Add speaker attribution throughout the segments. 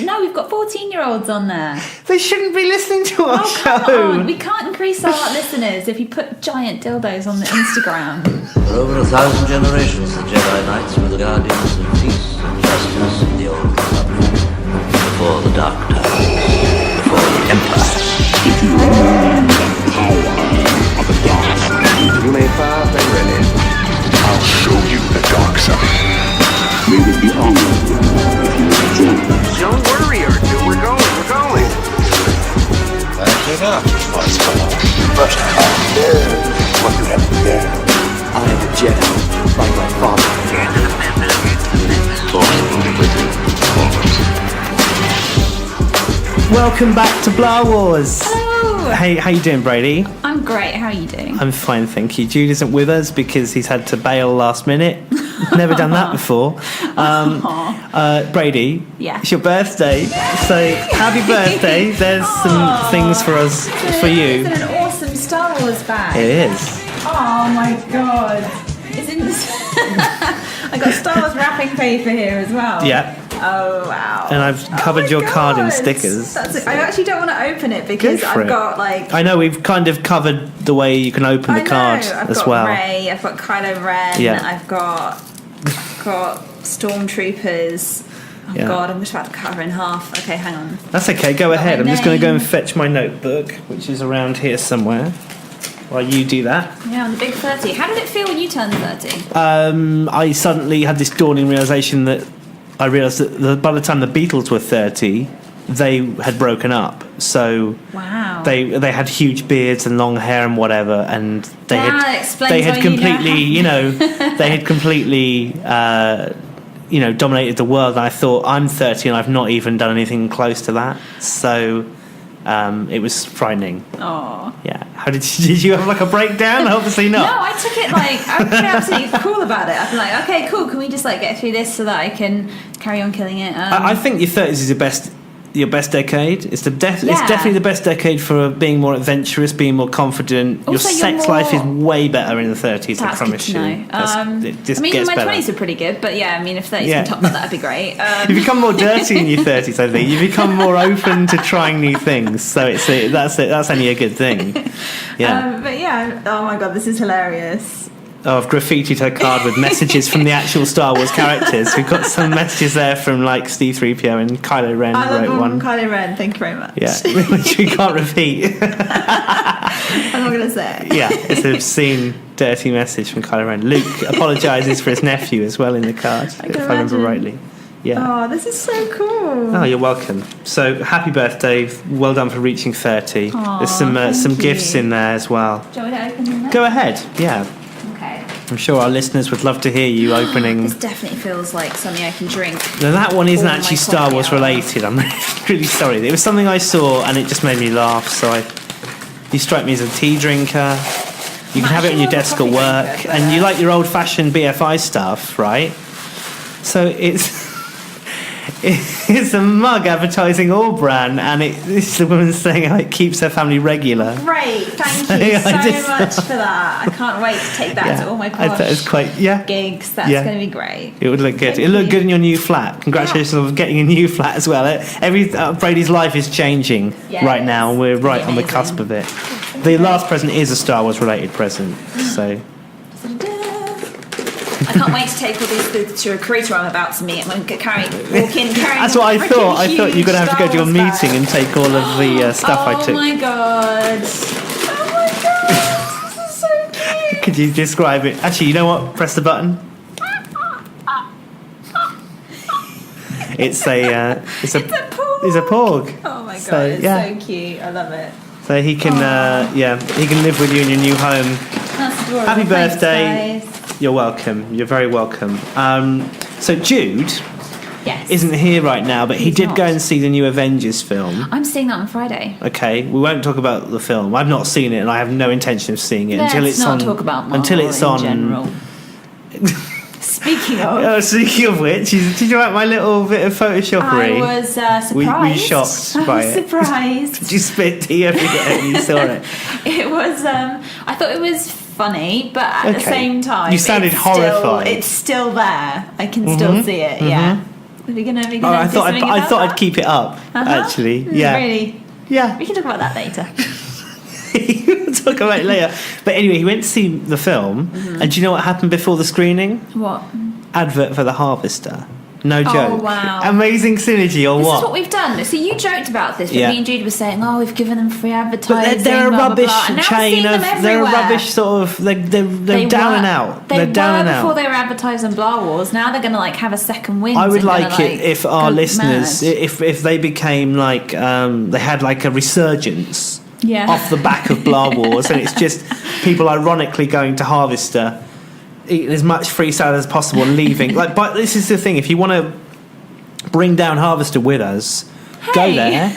Speaker 1: No, we've got 14-year-olds on there.
Speaker 2: They shouldn't be listening to our show.
Speaker 1: Come on. We can't increase our listeners if you put giant dildos on the Instagram.
Speaker 3: For over 1,000 generations, the Jedi Knights were the guardians of peace and justice in the Old Republic. Before the Dark Times, before the Empire.
Speaker 4: If you understand the power of the dark side,
Speaker 5: you may fire when ready.
Speaker 4: I'll show you the dark side. We would be honored if you would join us.
Speaker 5: Don't worry, R2. We're going.
Speaker 4: That's enough, my son. You must outlive what you have there.
Speaker 5: I am a Jedi, like my father.
Speaker 2: Welcome back to Blah Wars.
Speaker 1: Hello.
Speaker 2: Hey, how you doing, Bradie?
Speaker 1: I'm great. How are you doing?
Speaker 2: I'm fine, thank you. Jude isn't with us because he's had to bail last minute. Never done that before. Bradie,
Speaker 1: Yeah.
Speaker 2: It's your birthday, so happy birthday. There's some things for us, for you.
Speaker 1: It's an awesome Star Wars bag.
Speaker 2: It is.
Speaker 1: Oh my god. Isn't this... I got Star Wars wrapping paper here as well.
Speaker 2: Yeah.
Speaker 1: Oh wow.
Speaker 2: And I've covered your card in stickers.
Speaker 1: I actually don't want to open it because
Speaker 2: Go for
Speaker 1: I've
Speaker 2: it.
Speaker 1: got like...
Speaker 2: I know we've kind of covered the way you can open the card
Speaker 1: I've
Speaker 2: as
Speaker 1: got
Speaker 2: well.
Speaker 1: Rey, I've got Kylo Ren,
Speaker 2: Yeah.
Speaker 1: I've got Stormtroopers. Oh
Speaker 2: Yeah.
Speaker 1: god, I'm just about to cut her in half. Okay, hang on.
Speaker 2: That's okay, go
Speaker 1: Got
Speaker 2: ahead.
Speaker 1: my
Speaker 2: I'm just going to go
Speaker 1: name.
Speaker 2: and fetch my notebook, which is around here somewhere, while you do that.
Speaker 1: Yeah, on the big 30. How did it feel when you turned 30?
Speaker 2: I suddenly had this dawning realisation that I realised that by the time the Beatles were 30, they had broken up. So
Speaker 1: Wow.
Speaker 2: they had huge beards and long hair and whatever, and they
Speaker 1: That
Speaker 2: had
Speaker 1: explains
Speaker 2: they had
Speaker 1: why you know
Speaker 2: completely, they had completely, dominated the world. And I thought, I'm 30 and I've not even done anything close to that. So it was frightening.
Speaker 1: Oh.
Speaker 2: Yeah. How did you have like a breakdown? Obviously not.
Speaker 1: No, I took it like I've been absolutely cool about it. I've been like, okay, cool. Can we just like get through this so that I can carry on killing it?
Speaker 2: I think your 30s is your best decade. It's
Speaker 1: Yeah.
Speaker 2: definitely the best decade for being more adventurous, being more confident.
Speaker 1: Also,
Speaker 2: your
Speaker 1: you're
Speaker 2: sex
Speaker 1: more-
Speaker 2: life is way better in the 30s. I
Speaker 1: That's
Speaker 2: promise
Speaker 1: good to
Speaker 2: you.
Speaker 1: know.
Speaker 2: It just
Speaker 1: I mean,
Speaker 2: gets
Speaker 1: my
Speaker 2: better.
Speaker 1: 20s are pretty good, but yeah, I mean, if 30s
Speaker 2: Yeah.
Speaker 1: can top that, that'd be great.
Speaker 2: You become more dirty in your 30s, I think. You become more open to trying new things. So that's only a good thing. Yeah.
Speaker 1: But yeah, oh my god, this is hilarious.
Speaker 2: Oh, I've graffitied her card with messages from the actual Star Wars characters. We've got some messages there from like C-3PO and Kylo Ren
Speaker 1: I love
Speaker 2: wrote one.
Speaker 1: Kylo Ren, thank you very much.
Speaker 2: Yeah, which we can't repeat.
Speaker 1: I'm not going to say it.
Speaker 2: Yeah, it's an obscene, dirty message from Kylo Ren. Luke apologises for his nephew as well in the card,
Speaker 1: I
Speaker 2: if
Speaker 1: can
Speaker 2: I remember
Speaker 1: imagine.
Speaker 2: rightly. Yeah.
Speaker 1: Oh, this is so cool.
Speaker 2: Oh, you're welcome. So, happy birthday. Well done for reaching 30.
Speaker 1: Aw,
Speaker 2: There's
Speaker 1: thank
Speaker 2: some
Speaker 1: you.
Speaker 2: gifts in there as well.
Speaker 1: Do you want me to open them?
Speaker 2: Go ahead, yeah.
Speaker 1: Okay.
Speaker 2: I'm sure our listeners would love to hear you opening.
Speaker 1: This definitely feels like something I can drink.
Speaker 2: Now, that one isn't
Speaker 1: All my
Speaker 2: actually Star
Speaker 1: coffee
Speaker 2: Wars
Speaker 1: hour.
Speaker 2: related. I'm really sorry. It was something I saw and it just made me laugh. So you strike me as a tea drinker. You can have it on your
Speaker 1: actually
Speaker 2: desk
Speaker 1: more
Speaker 2: at
Speaker 1: of a
Speaker 2: work,
Speaker 1: coffee drinker,
Speaker 2: and
Speaker 1: but,
Speaker 2: you like your old-fashioned BFI stuff, right? So it's it's a mug advertising all brand, and it's the woman saying how it keeps her family regular.
Speaker 1: Great, thank
Speaker 2: So,
Speaker 1: you
Speaker 2: I
Speaker 1: so
Speaker 2: just-
Speaker 1: much for that. I can't wait to take that to all my
Speaker 2: I thought it was
Speaker 1: posh
Speaker 2: quite
Speaker 1: gigs. That's
Speaker 2: Yeah.
Speaker 1: going to be great.
Speaker 2: It would look good.
Speaker 1: Thank
Speaker 2: It looked
Speaker 1: you.
Speaker 2: good in your new flat. Congratulations on getting a new flat as well. Brady's life is changing
Speaker 1: Yes.
Speaker 2: right now, and we're
Speaker 1: It's
Speaker 2: right on the
Speaker 1: amazing.
Speaker 2: cusp of it. The last present is a Star Wars related present, so
Speaker 1: I can't wait to take all these to a recruiter I'm about to meet. I'm going to carrying.
Speaker 2: that's what I thought. I thought you were going to have to go to your meeting and take all of the stuff I took.
Speaker 1: Oh my god! Oh my god! This is so cute.
Speaker 2: Could you describe it? Actually, you know what? Press the button. It's a
Speaker 1: It's a porg.
Speaker 2: It's a porg.
Speaker 1: Oh my god!
Speaker 2: So,
Speaker 1: It's
Speaker 2: yeah.
Speaker 1: so cute. I love it.
Speaker 2: So he can he can live with you in your new home.
Speaker 1: That's adorable.
Speaker 2: Happy
Speaker 1: Thanks,
Speaker 2: birthday.
Speaker 1: guys.
Speaker 2: You're welcome. You're very welcome. So Jude
Speaker 1: Yes.
Speaker 2: isn't here right now, but he
Speaker 1: He's
Speaker 2: did
Speaker 1: not.
Speaker 2: go and see the new Avengers film.
Speaker 1: I'm seeing that on Friday.
Speaker 2: Okay, we won't talk about the film. I've not seen it, and I have no intention of seeing it until
Speaker 1: Let's
Speaker 2: it's
Speaker 1: not
Speaker 2: on.
Speaker 1: talk about Marvel
Speaker 2: until it's
Speaker 1: in
Speaker 2: on.
Speaker 1: general. Speaking of,
Speaker 2: Oh, speaking of which, did you like my little bit of photoshopery?
Speaker 1: I was surprised.
Speaker 2: Were you shocked by
Speaker 1: I was
Speaker 2: it?
Speaker 1: surprised.
Speaker 2: Did you spit tea everywhere when you saw it?
Speaker 1: It was. I thought it was funny, but at the
Speaker 2: Okay.
Speaker 1: same time,
Speaker 2: You sounded
Speaker 1: it's
Speaker 2: horrified.
Speaker 1: It's still there. I can still see it. Yeah. Are we gonna
Speaker 2: Oh,
Speaker 1: do
Speaker 2: I thought
Speaker 1: something about
Speaker 2: I'd
Speaker 1: that?
Speaker 2: keep it up. Actually, yeah,
Speaker 1: Really?
Speaker 2: yeah.
Speaker 1: We can talk about that later.
Speaker 2: We'll talk about it later. But anyway, he went to see the film, and do you know what happened before the screening?
Speaker 1: What?
Speaker 2: Advert for the Harvester. No joke.
Speaker 1: Wow.
Speaker 2: Amazing synergy or
Speaker 1: This
Speaker 2: what?
Speaker 1: is what we've done. So you joked about this, but
Speaker 2: Yeah.
Speaker 1: me and Jude were saying, "Oh, we've given them free advertising."
Speaker 2: But they're a
Speaker 1: blah, blah,
Speaker 2: rubbish
Speaker 1: blah. And now we're
Speaker 2: chain
Speaker 1: seeing them
Speaker 2: of. They're a
Speaker 1: everywhere.
Speaker 2: rubbish sort of. They're down and out.
Speaker 1: They
Speaker 2: They're down and
Speaker 1: before
Speaker 2: out.
Speaker 1: they were advertised on Blah Wars. Now they're going to have a second wind.
Speaker 2: I would
Speaker 1: and
Speaker 2: like
Speaker 1: gonna,
Speaker 2: it if our
Speaker 1: go
Speaker 2: listeners,
Speaker 1: mad.
Speaker 2: if they became they had a resurgence
Speaker 1: Yeah.
Speaker 2: off the back of Blah Wars, and it's just people ironically going to Harvester, eating as much free salad as possible and leaving. But this is the thing: if you want to bring down Harvester with us, go there.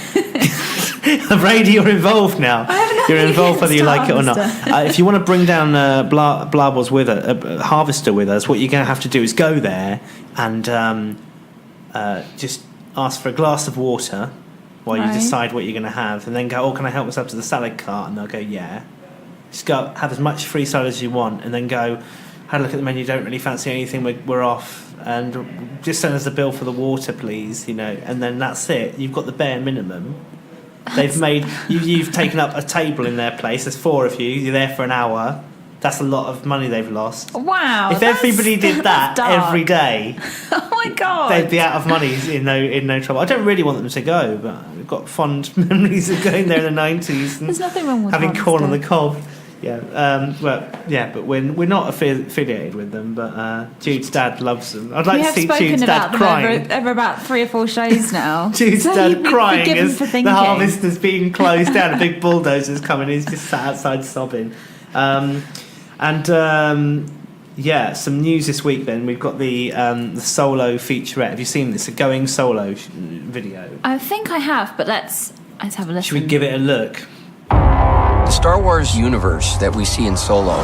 Speaker 2: Bradie, you're involved now. You're involved whether you like it or not.
Speaker 1: Harvester.
Speaker 2: If you want to bring down Blah Wars with Harvester with us, what you're going to have to do is go there and just ask for a glass of water while you
Speaker 1: Right.
Speaker 2: decide what you're going to have, and then go, "Oh, can I help myself to the salad cart?" And they'll go, "Yeah." Just go, have as much free salad as you want, and then go, "Had a look at the menu. Don't really fancy anything. We're off." And just send us the bill for the water, please. And then that's it. You've got the bare minimum. They've made you've taken up a table in their place. There's 4 of you. You're there for an hour. That's a lot of money they've lost.
Speaker 1: Wow.
Speaker 2: If everybody did that
Speaker 1: that's dark.
Speaker 2: every day,
Speaker 1: Oh my god.
Speaker 2: they'd be out of money in no trouble. I don't really want them to go, but I've got fond memories of going there in the 90s and
Speaker 1: There's nothing wrong with
Speaker 2: having corn on the
Speaker 1: Harvester.
Speaker 2: cob. But we're not affiliated with them. But Jude's dad loves them. I'd like
Speaker 1: We
Speaker 2: to
Speaker 1: have
Speaker 2: see
Speaker 1: spoken
Speaker 2: Jude's
Speaker 1: about
Speaker 2: dad
Speaker 1: them
Speaker 2: crying.
Speaker 1: over about 3 or 4 shows now.
Speaker 2: Jude's
Speaker 1: So
Speaker 2: dad
Speaker 1: you've been
Speaker 2: crying
Speaker 1: forgiven
Speaker 2: as
Speaker 1: for
Speaker 2: the
Speaker 1: thinking.
Speaker 2: harvester's being closed down. A big bulldozer's coming. He's just sat outside sobbing. Some news this week. Then we've got the solo featurette. Have you seen this? A going solo video.
Speaker 1: I think I have, but let's have a listen.
Speaker 2: Should we give it a look?
Speaker 5: The Star Wars universe that we see in Solo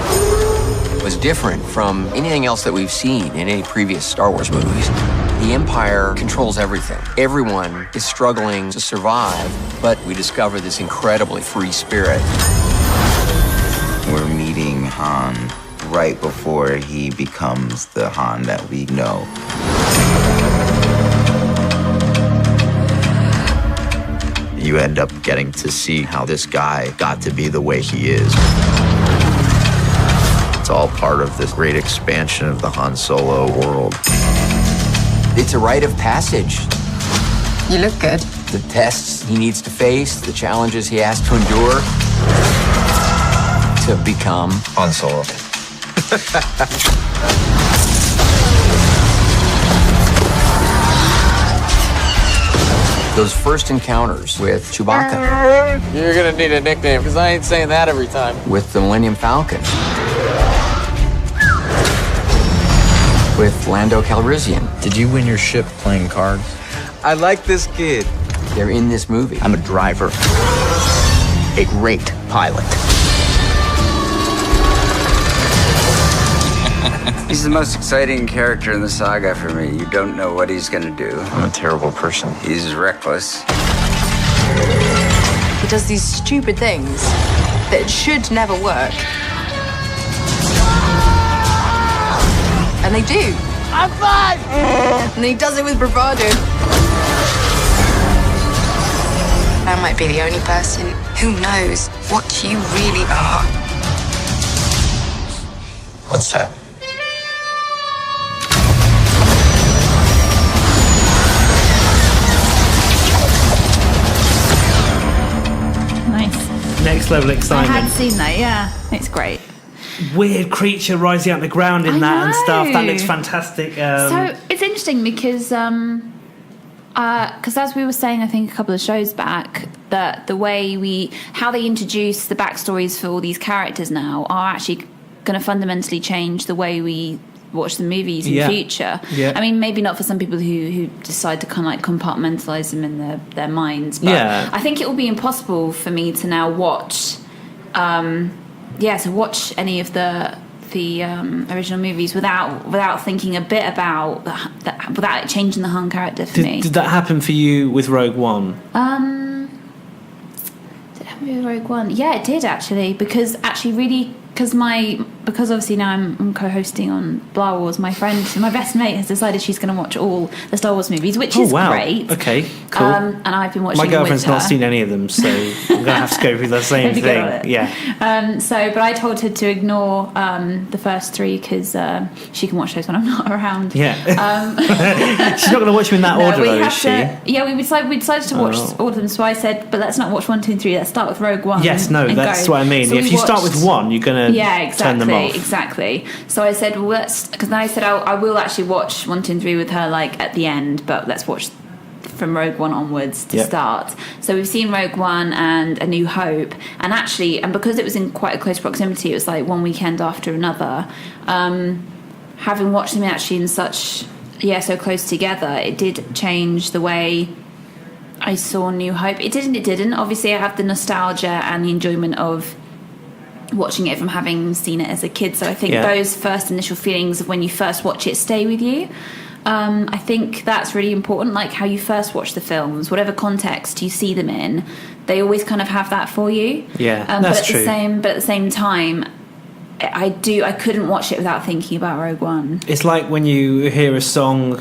Speaker 5: was different from anything else that we've seen in any previous Star Wars movies. The Empire controls everything. Everyone is struggling to survive, but we discover this incredibly free spirit.
Speaker 6: We're meeting Han right before he becomes the Han that we know. You end up getting to see how this guy got to be the way he is. It's all part of this great expansion of the Han Solo world.
Speaker 5: It's a rite of passage.
Speaker 7: You look good.
Speaker 5: The tests he needs to face, the challenges he has to endure to become
Speaker 6: Han Solo.
Speaker 5: those first encounters with Chewbacca,
Speaker 8: You're gonna need a nickname, because I ain't saying that every time.
Speaker 5: with the Millennium Falcon, with Lando Calrissian.
Speaker 6: Did you win your ship playing cards?
Speaker 8: I like this kid.
Speaker 5: They're in this movie.
Speaker 6: I'm a driver, a great pilot.
Speaker 9: He's the most exciting character in the saga for me. You don't know what he's gonna do.
Speaker 6: I'm a terrible person.
Speaker 9: He's reckless.
Speaker 7: He does these stupid things that should never work. And they do. I'm fine! And he does it with bravado. I might be the only person who knows what you really are.
Speaker 6: What's that?
Speaker 1: Nice.
Speaker 2: Next level
Speaker 1: I
Speaker 2: excitement.
Speaker 1: had seen that, yeah. It's great.
Speaker 2: Weird creature rising out of the ground in
Speaker 1: I
Speaker 2: that and stuff. That
Speaker 1: know.
Speaker 2: looks fantastic.
Speaker 1: So it's interesting because as we were saying, I think a couple of shows back, that the way how they introduce the backstories for all these characters now are actually going to fundamentally change the way we watch the movies in
Speaker 2: Yeah.
Speaker 1: the future.
Speaker 2: Yeah.
Speaker 1: I mean, maybe not for some people who decide to kind of like compartmentalize them in their minds, but
Speaker 2: Yeah.
Speaker 1: I think it will be impossible for me to now watch watch any of the original movies without thinking a bit about without it changing the Han character for me.
Speaker 2: did that happen for you with Rogue One?
Speaker 1: Did it happen with Rogue One? Yeah, it did actually, because actually really because obviously now I'm co-hosting on Blah Wars. My best mate has decided she's going to watch all the Star Wars movies, which is great.
Speaker 2: Okay, cool.
Speaker 1: And I've been watching.
Speaker 2: My girlfriend's
Speaker 1: them with
Speaker 2: not
Speaker 1: her.
Speaker 2: seen any of them, so I'm going to have to go through the same thing. Yeah.
Speaker 1: But I told her to ignore the first 3 because she can watch those when I'm not around.
Speaker 2: Yeah. She's not going to watch them in that order, though, is she?
Speaker 1: Yeah, we decided to watch all of them. So I said, but let's not watch 1, 2, and 3. Let's start with Rogue One.
Speaker 2: Yes, no, that's what I mean.
Speaker 1: So
Speaker 2: if you start with 1, you're going to turn them off.
Speaker 1: Exactly. So I said, well, because then I said I will actually watch 1, 2, and 3 with her like at the end, but let's watch from Rogue One onwards to start. So we've seen Rogue One and A New Hope, and because it was in quite a close proximity, it was like one weekend after another. Having watched them actually in such so close together, it did change the way I saw New Hope. It didn't. Obviously, I have the nostalgia and the enjoyment of watching it from having seen it as a kid. So I think those first initial feelings of when you first watch it stay with you. I think that's really important, like how you first watch the films, whatever context you see them in, they always kind of have that for you.
Speaker 2: Yeah, that's true.
Speaker 1: But at the same time, I couldn't watch it without thinking about Rogue One.
Speaker 2: It's like when you hear a song,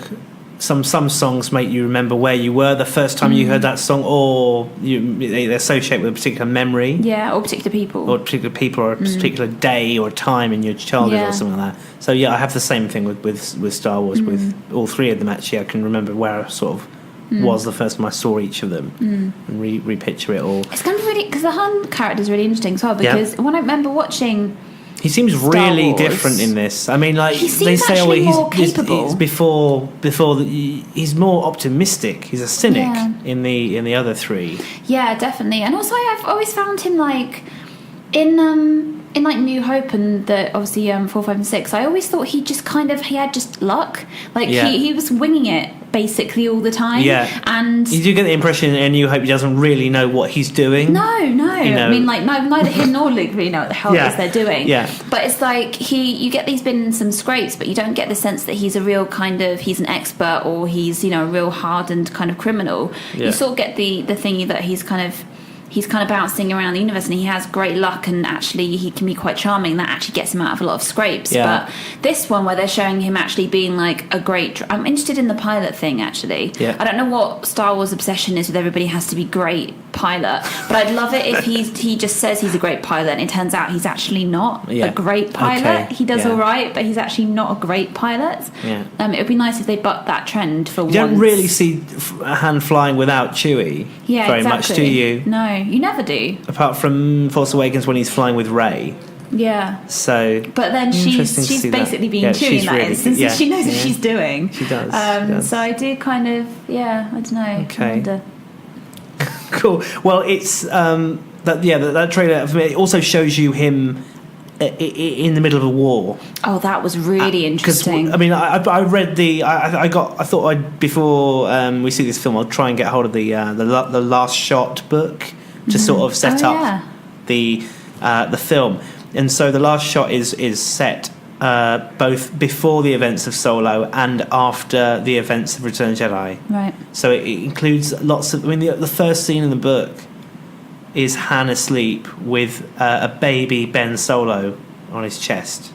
Speaker 2: some songs make you remember where you were the first time you heard that song, or they associate with a particular memory.
Speaker 1: Yeah, or particular people.
Speaker 2: Or a particular day or time in your childhood or something like that. So yeah, I have the same thing with Star Wars, with all 3 of them actually. I can remember where I sort of was the first time I saw each of them and repicture it all.
Speaker 1: It's kind of really, because the Han character is really interesting as well, because when I remember watching...
Speaker 2: He seems really different in this. I mean, like they say,
Speaker 1: more capable.
Speaker 2: He's more optimistic. He's a cynic in the other 3.
Speaker 1: Yeah, definitely. And also, I've always found him like in like New Hope and obviously 4, 5, and 6. I always thought he had just luck. Like he was winging it basically all the time.
Speaker 2: Yeah,
Speaker 1: and
Speaker 2: you do get the impression in New Hope he doesn't really know what he's doing.
Speaker 1: No. I mean, like neither him nor Luke really know what the hell it is they're doing.
Speaker 2: Yeah,
Speaker 1: but it's like you get these been some scrapes, but you don't get the sense that he's a real he's an expert or he's a real hardened kind of criminal. You sort of get the thingy that he's kind of bouncing around the universe and he has great luck and actually he can be quite charming. That actually gets him out of a lot of scrapes. But this one where they're showing him actually being like a great... I'm interested in the pilot thing actually. I don't know what Star Wars obsession is with everybody has to be great pilot, but I'd love it if he just says he's a great pilot and it turns out he's actually not a great pilot. He does all right, but he's actually not a great pilot. It would be nice if they bucked that trend for once.
Speaker 2: You don't really see Han flying without Chewie very much, do you?
Speaker 1: No, you never do.
Speaker 2: Apart from Force Awakens when he's flying with Rey.
Speaker 1: Yeah.
Speaker 2: So,
Speaker 1: but then she's basically being Chewie in that instance.
Speaker 2: Yeah.
Speaker 1: She knows what she's doing.
Speaker 2: She does.
Speaker 1: So I do kind of, I don't know.
Speaker 2: Okay. Cool. Well, it's that trailer for me. It also shows you him in the middle of a war.
Speaker 1: Oh, that was really interesting.
Speaker 2: I mean, I read I thought before we see this film, I'll try and get hold of the Last Shot book to sort of set up the film. And so the Last Shot is set both before the events of Solo and after the events of Return of the Jedi.
Speaker 1: Right.
Speaker 2: So it includes lots of... I mean, the first scene in the book is Han asleep with a baby Ben Solo on his chest,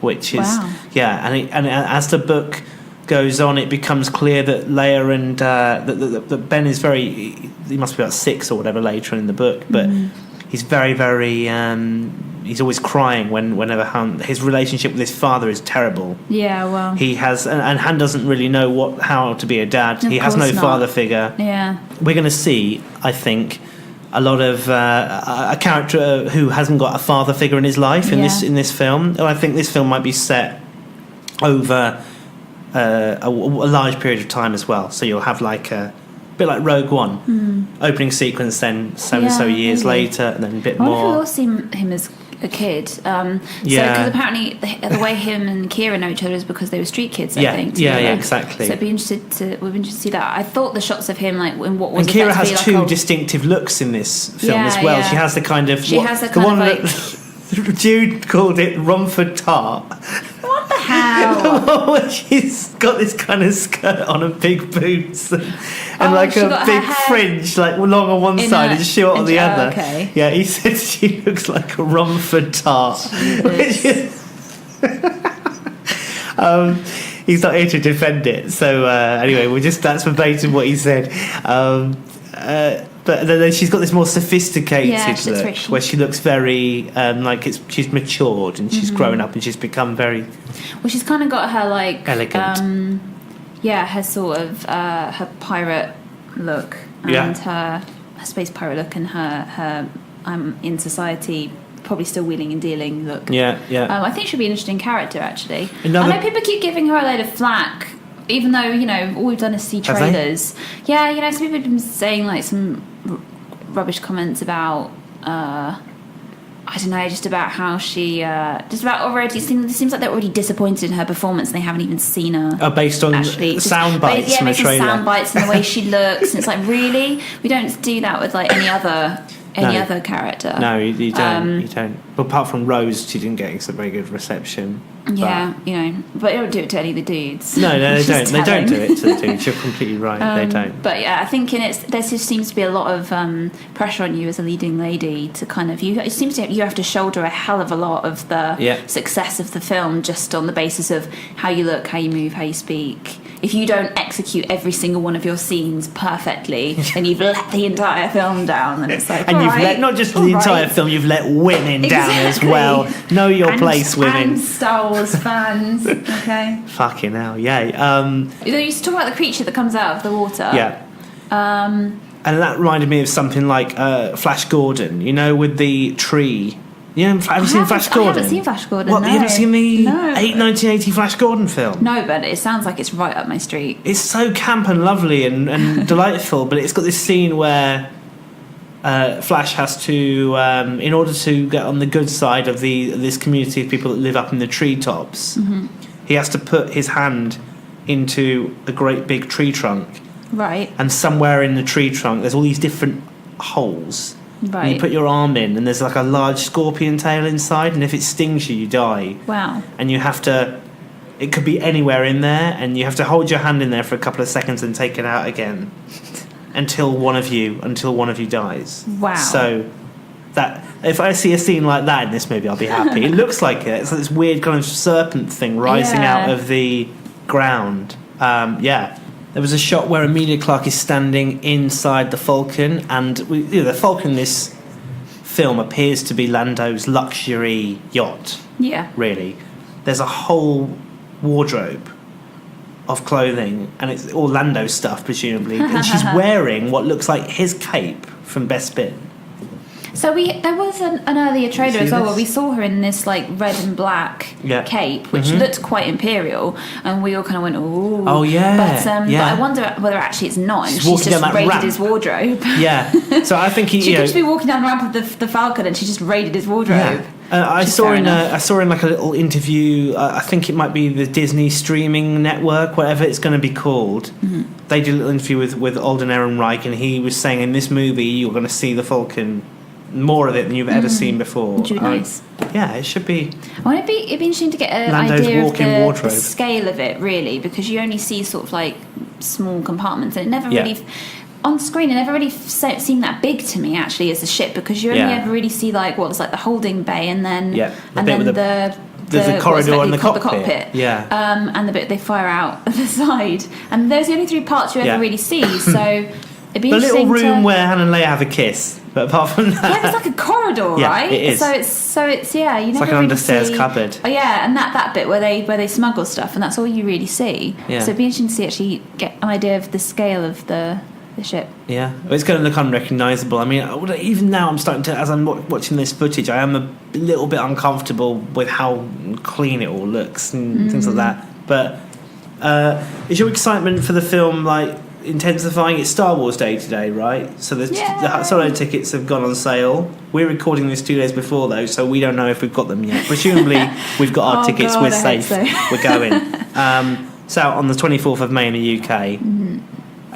Speaker 2: which is...
Speaker 1: Wow.
Speaker 2: Yeah, and as the book goes on, it becomes clear that Leia and... that Ben is very... He must be about 6 or whatever later in the book, but he's very, very... he's always crying whenever Han... His relationship with his father is terrible.
Speaker 1: Yeah, well...
Speaker 2: He has... And Han doesn't really know how to be a dad. He has no father figure.
Speaker 1: Yeah.
Speaker 2: We're going to see, I think, a lot of... a character who hasn't got a father figure in his life in this film. And I think this film might be set over a large period of time as well. So you'll have like a bit like Rogue One. Opening sequence, then so and so years later, and then a bit more.
Speaker 1: I wonder if we'll see him as a kid. So because apparently the way him and Kira know each other is because they were street kids. I think.
Speaker 2: Yeah, exactly.
Speaker 1: So we'll be interested to see that. I thought the shots of him like in what was.
Speaker 2: And Kira has like two distinctive looks in this film as well. Yeah. She has the kind of
Speaker 1: Jude called it Romford tart.
Speaker 2: What the
Speaker 1: How?
Speaker 2: She's got this kind of skirt on and big boots and like
Speaker 1: she
Speaker 2: a
Speaker 1: got her
Speaker 2: big
Speaker 1: hair
Speaker 2: fringe, like long on one side and short on the other.
Speaker 1: Okay.
Speaker 2: Yeah, he said she looks like a Romford tart. Which is he's not here to defend it. So anyway, that's verbatim what he said. But then she's got this more sophisticated look, where she looks very like she's matured and she's grown up and she's become very.
Speaker 1: Well, she's kind of got her like
Speaker 2: elegant.
Speaker 1: Her sort of her pirate look and her space pirate look and her in society. Probably still wheeling and dealing look.
Speaker 2: Yeah.
Speaker 1: I think she'll be an interesting character actually. I know people keep giving her a load of flack. Even though, all we've done is see trailers. Yeah, some people have been saying like some rubbish comments about, I don't know, just about how she, just about already, it seems like they're already disappointed in her performance and they haven't even seen her.
Speaker 2: Based on sound bites from a trailer.
Speaker 1: Sound bites and the way she looks. And it's like, really? We don't do that with like any other character.
Speaker 2: No, you don't. You don't. But apart from Rose, she didn't get a very good reception.
Speaker 1: Yeah, but they don't do it to any of the dudes.
Speaker 2: No, they don't. They don't do it to the dudes. You're completely right. They don't.
Speaker 1: But yeah, I think there just seems to be a lot of pressure on you as a leading lady to kind of it seems to you have to shoulder a hell of a lot of the success of the film just on the basis of how you look, how you move, how you speak. If you don't execute every single one of your scenes perfectly, then you've let the entire film down. And it's like,
Speaker 2: and you've let not just the entire film, you've let women down as well. Know your place, women.
Speaker 1: And Star Wars fans, okay.
Speaker 2: Fucking hell, yeah.
Speaker 1: You used to talk about the creature that comes out of the water.
Speaker 2: Yeah. And that reminded me of something like Flash Gordon. With the tree. Have you seen Flash Gordon?
Speaker 1: I haven't seen Flash Gordon.
Speaker 2: What?
Speaker 1: No.
Speaker 2: You haven't seen the 1980 Flash Gordon film?
Speaker 1: No, but it sounds like it's right up my street.
Speaker 2: It's so camp and lovely and delightful, but it's got this scene where Flash has to, in order to get on the good side of this community of people that live up in the treetops, he has to put his hand into a great big tree trunk.
Speaker 1: Right.
Speaker 2: And somewhere in the tree trunk, there's all these different holes.
Speaker 1: Right.
Speaker 2: And you put your arm in, and there's like a large scorpion tail inside, and if it stings you, you die.
Speaker 1: Wow.
Speaker 2: And you have to. It could be anywhere in there, and you have to hold your hand in there for a couple of seconds and take it out again, until one of you dies.
Speaker 1: Wow.
Speaker 2: So that if I see a scene like that in this movie, I'll be happy. It looks like it. It's like this weird kind of serpent thing rising out of the ground. There was a shot where Emilia Clarke is standing inside the Falcon, and the Falcon in this film appears to be Lando's luxury yacht.
Speaker 1: Yeah.
Speaker 2: Really. There's a whole wardrobe of clothing, and it's all Lando stuff, presumably. And she's wearing what looks like his cape from Bespin.
Speaker 1: So there was an earlier trailer as well where we saw her in this like red and black cape, which looked quite imperial, and we all kind of went, "Ooh."
Speaker 2: Oh yeah.
Speaker 1: But I wonder whether actually it's not, and she's just raided his wardrobe.
Speaker 2: Yeah. So I think
Speaker 1: she could just be walking down the ramp of the Falcon, and she just raided his wardrobe.
Speaker 2: Yeah. I saw in like a little interview. I think it might be the Disney streaming network, whatever it's going to be called. Mm-hmm. They did a little interview with Alden Ehrenreich, and he was saying in this movie you're going to see the Falcon. More of it than you've ever seen before.
Speaker 1: Which would be nice.
Speaker 2: Yeah, it should be.
Speaker 1: Well, it'd be interesting to get an
Speaker 2: Lando's
Speaker 1: idea of the
Speaker 2: wardrobe.
Speaker 1: scale of it, really, because you only see sort of like small compartments, and it never really on screen. It never really seemed that big to me actually as a ship, because you only ever really see like what was like the holding bay, and then the corridor and the cockpit.
Speaker 2: Yeah.
Speaker 1: And the bit they fire out at the side, and those are the only three parts you ever really see. So. It'd be
Speaker 2: the little
Speaker 1: room
Speaker 2: room where Han and Leia have a kiss, but apart from that,
Speaker 1: it's like a corridor, right?
Speaker 2: It is.
Speaker 1: So it's you
Speaker 2: it's
Speaker 1: never
Speaker 2: like an
Speaker 1: really
Speaker 2: understairs
Speaker 1: see,
Speaker 2: cupboard.
Speaker 1: Oh yeah, and that bit where they smuggle stuff, and that's all you really see.
Speaker 2: Yeah.
Speaker 1: So it'd be interesting to see actually get an idea of the scale of the ship.
Speaker 2: Yeah, it's going to look unrecognisable. I mean, even now I'm starting to, as I'm watching this footage, I am a little bit uncomfortable with how clean it all looks and things like that. But is your excitement for the film like intensifying? It's Star Wars Day today, right? So the solo tickets have gone on sale. We're recording this 2 days before though, so we don't know if we've got them yet. Presumably we've got our tickets. We're safe. So. We're going. It's out on the 24th of May in the UK.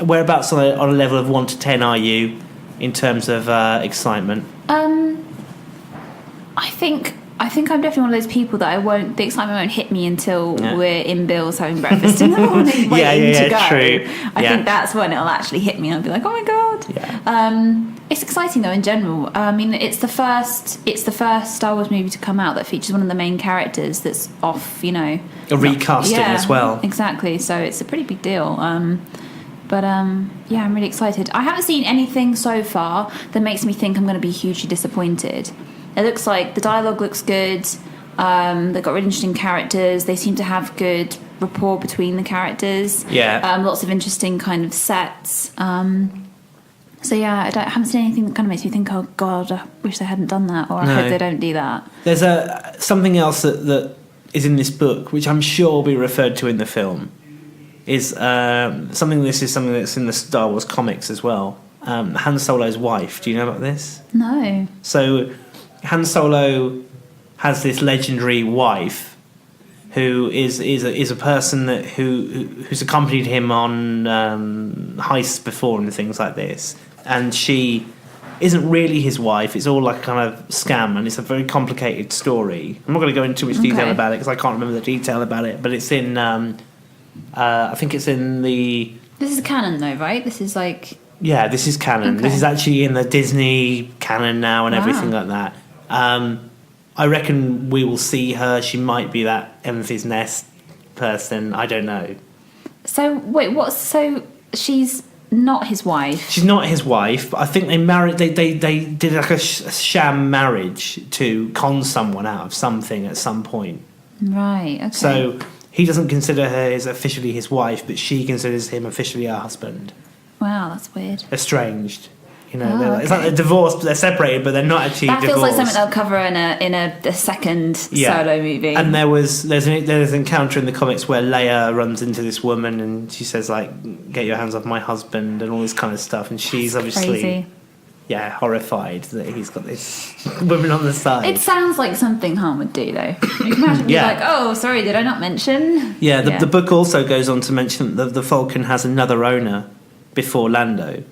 Speaker 2: Whereabouts on a level of 1 to 10 are you in terms of excitement?
Speaker 1: I think I think I'm definitely one of those people that the excitement won't hit me until we're in Bill's having breakfast in the morning, waiting to go.
Speaker 2: True.
Speaker 1: I think that's when it'll actually hit me, and I'll be like, oh my god.
Speaker 2: Yeah.
Speaker 1: It's exciting though in general. I mean, it's the first Star Wars movie to come out that features one of the main characters that's off. A
Speaker 2: recasting as well.
Speaker 1: Exactly. So it's a pretty big deal. But I'm really excited. I haven't seen anything so far that makes me think I'm going to be hugely disappointed. It looks like the dialogue looks good. They've got really interesting characters. They seem to have good rapport between the characters.
Speaker 2: Yeah.
Speaker 1: Lots of interesting kind of sets. So I haven't seen anything that kind of makes me think, oh God, I wish they hadn't done that, or I hope they don't do that.
Speaker 2: There's something else that is in this book, which I'm sure will be referred to in the film. Is something that's in the Star Wars comics as well. Han Solo's wife. Do you know about this?
Speaker 1: No.
Speaker 2: So Han Solo has this legendary wife who is a person who's accompanied him on heists before and things like this, and she isn't really his wife. It's all like a kind of scam, and it's a very complicated story. I'm not going to go into too much detail about it because I can't remember the detail about it, but it's in I think it's in the...
Speaker 1: This is canon though, right? This is like...
Speaker 2: Yeah, this is canon. This is actually in the Disney canon now and everything like that. I reckon we will see her. She might be that Enfys Nest person. I don't know.
Speaker 1: So, wait, so she's not his wife?
Speaker 2: She's not his wife, but I think they married... They did like a sham marriage to con someone out of something at some point.
Speaker 1: Right, okay.
Speaker 2: So he doesn't consider her as officially his wife, but she considers him officially her husband.
Speaker 1: Wow, that's weird.
Speaker 2: Estranged. It's like they're divorced, they're separated, but they're not actually divorced.
Speaker 1: That feels like something they'll cover in a second Solo movie.
Speaker 2: And there's an encounter in the comics where Leia runs into this woman and she says, like, get your hands off my husband and all this kind of stuff. And she's obviously... Crazy. Horrified that he's got this woman on the side.
Speaker 1: It sounds like something Han would do, though. You can imagine being like, oh, sorry, did I not mention?
Speaker 2: Yeah, the book also goes on to mention that the Falcon has another owner before Lando.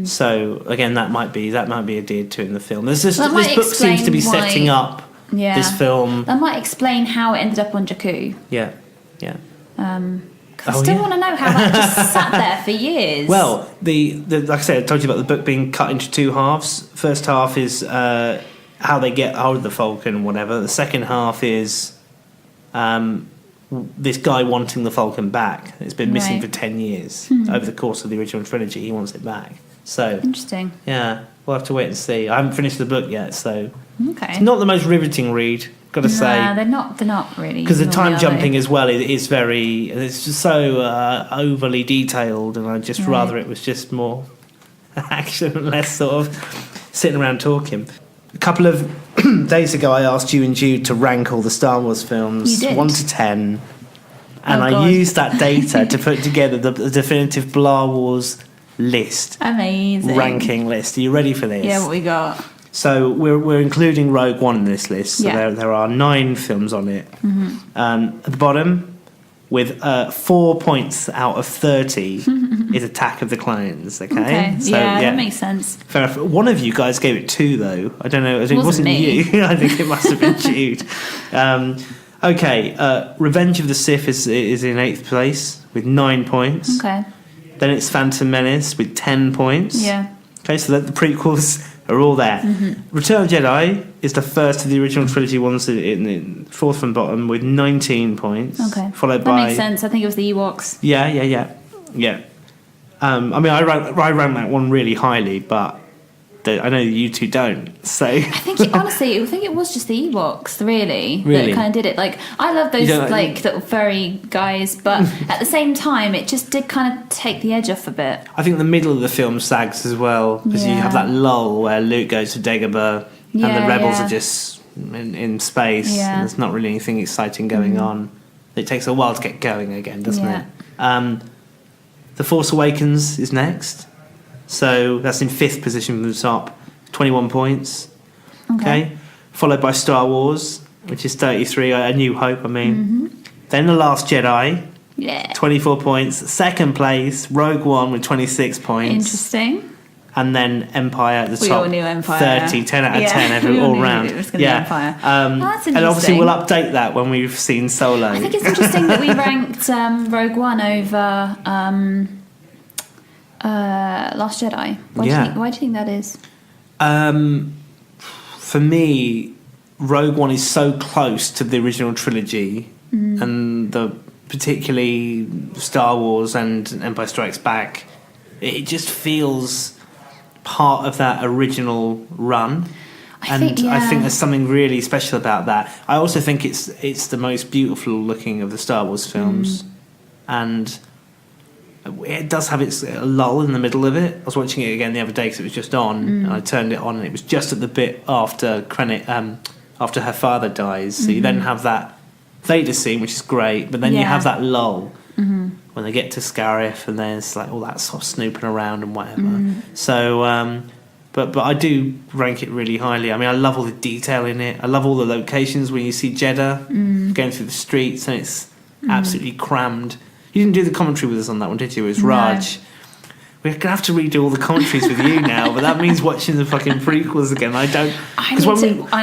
Speaker 2: So again, that might be adhered to in the film. This book seems to be setting up this film.
Speaker 1: That might explain how it ended up on Jakku.
Speaker 2: Yeah.
Speaker 1: Because I still want to know how that just sat there for years.
Speaker 2: Well, the like I said, I told you about the book being cut into two halves. First half is how they get hold of the Falcon, whatever. The second half is this guy wanting the Falcon back. It's been missing for 10 years. Over the course of the original trilogy, he wants it back. So
Speaker 1: interesting.
Speaker 2: Yeah, we'll have to wait and see. I haven't finished the book yet, so
Speaker 1: it's
Speaker 2: not the most riveting read, got to say.
Speaker 1: They're not really.
Speaker 2: Because the time jumping as well is very... It's just so overly detailed, and I'd just rather it was just more action and less sort of sitting around talking. A couple of days ago, I asked you and Jude to rank all the Star Wars films, 1 to 10, and I used that data to put together the definitive Blah Wars list.
Speaker 1: Amazing.
Speaker 2: Ranking list. Are you ready for this?
Speaker 1: Yeah, what we got?
Speaker 2: So we're including Rogue One in this list. So there are 9 films on it. At the bottom, with 4 points out of 30, is Attack of the Clones. Okay. So,
Speaker 1: that makes sense.
Speaker 2: Fair enough. One of you guys gave it 2, though. I don't know. It wasn't you. I think it must have been Jude. Revenge of the Sith is in 8th place with 9 points.
Speaker 1: Okay.
Speaker 2: Then it's Phantom Menace with 10 points.
Speaker 1: Yeah.
Speaker 2: Okay, so the prequels are all there. Return of the Jedi is the first of the original trilogy ones in fourth from bottom with 19 points.
Speaker 1: Okay.
Speaker 2: Followed
Speaker 1: that
Speaker 2: by...
Speaker 1: makes sense. I think it was the Ewoks.
Speaker 2: Yeah. I mean, I rank that one really highly, but I know you two don't. So
Speaker 1: I think it was just the Ewoks, really? That kind of did it. Like, I love those little furry guys, but at the same time, it just did kind of take the edge off a bit.
Speaker 2: I think the middle of the film sags as well, because you have that lull where Luke goes to Dagobah and the rebels are just in space. And there's not really anything exciting going on. It takes a while to get going again, doesn't it? The Force Awakens is next. So that's in 5th position from the top, 21 points. Okay. Followed by Star Wars, which is 33, A New Hope, I mean. Then The Last Jedi, 24 points. Second place, Rogue One with 26 points.
Speaker 1: Interesting.
Speaker 2: and then Empire at the
Speaker 1: We
Speaker 2: top.
Speaker 1: all knew Empire.
Speaker 2: 30, 10 out of 10,
Speaker 1: we all
Speaker 2: all
Speaker 1: knew
Speaker 2: round.
Speaker 1: it was going to be Empire. That's
Speaker 2: and obviously
Speaker 1: interesting.
Speaker 2: we'll update that when we've seen Solo.
Speaker 1: I think it's interesting that we ranked Rogue One over Last Jedi. Why do you think that is?
Speaker 2: For me, Rogue One is so close to the original trilogy, and particularly Star Wars and Empire Strikes Back, it just feels part of that original run. I think there's something really special about that. I also think it's the most beautiful looking of the Star Wars films, and it does have its lull in the middle of it. I was watching it again the other day because it was just on, and I turned it on, and it was just at the bit after after her father dies. So you then have that Vader scene, which is great, but then you have that lull when they get to Scarif, and there's like all that sort of snooping around and whatever. So, but I do rank it really highly. I mean, I love all the detail in it. I love all the locations when you see Jeddah going through the streets, and it's absolutely crammed. You didn't do the commentary with us on that one, did you? It was Raj. We're going to have to redo all the commentaries with you now, but that means watching the fucking prequels again. I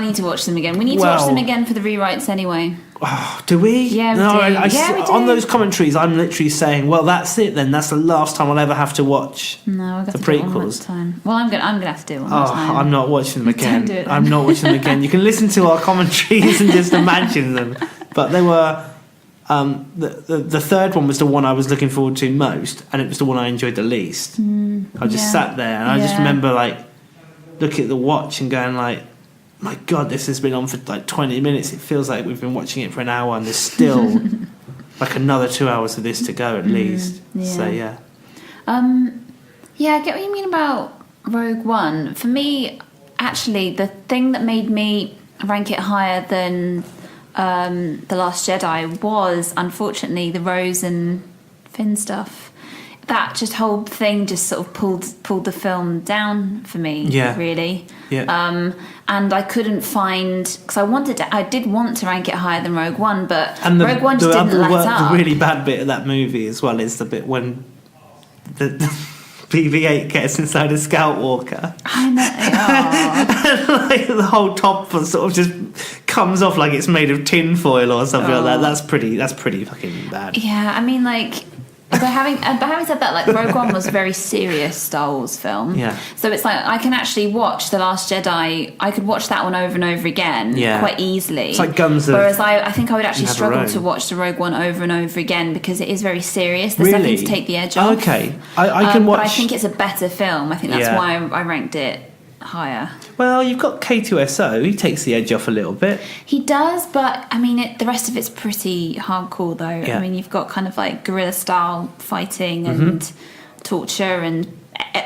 Speaker 1: need to watch them again. We need to watch them again for the rewrites anyway.
Speaker 2: Oh, do we?
Speaker 1: Yeah, we do. We do.
Speaker 2: On those commentaries, I'm literally saying, well, that's it then. That's the last time I'll ever have to watch the prequels.
Speaker 1: Do it one more time. Well, I'm gonna have to do it one more time.
Speaker 2: I'm not watching them again.
Speaker 1: Don't do it then.
Speaker 2: I'm not watching them again. You can listen to our commentaries and just imagine them. But they were... the third one was the one I was looking forward to most, and it was the one I enjoyed the least. I just sat there, and I just remember like looking at the watch and going like, my God, this has been on for like 20 minutes. It feels like we've been watching it for an hour, and there's still like another 2 hours of this to go at least. So
Speaker 1: I get what you mean about Rogue One. For me, actually, the thing that made me rank it higher than The Last Jedi was, unfortunately, the Rose and Finn stuff. That just whole thing just sort of pulled the film down for me, really. Yeah. And I couldn't find, because I did want to rank it higher than Rogue One, but Rogue One just didn't let up.
Speaker 2: The really bad bit of that movie as well is the bit when the BB-8 gets inside a Scout Walker.
Speaker 1: I know.
Speaker 2: And like the whole top sort of just comes off like it's made of tin foil or something like that. That's pretty fucking bad.
Speaker 1: Yeah, I mean, like, but having said that, like, Rogue One was a very serious Star Wars film.
Speaker 2: Yeah.
Speaker 1: So it's like I can actually watch The Last Jedi. I could watch that one over and over again quite easily.
Speaker 2: It's like Guns of...
Speaker 1: Whereas I think I would actually struggle to watch the Rogue One over and over again because it is very serious. There's nothing to take the edge off.
Speaker 2: Okay. I can watch...
Speaker 1: But I think it's a better film. I think that's why I ranked it higher.
Speaker 2: Well, you've got K2SO. He takes the edge off a little bit.
Speaker 1: He does, but I mean, the rest of it's pretty hardcore, though. Yeah. I mean, you've got kind of like guerrilla style fighting and torture, and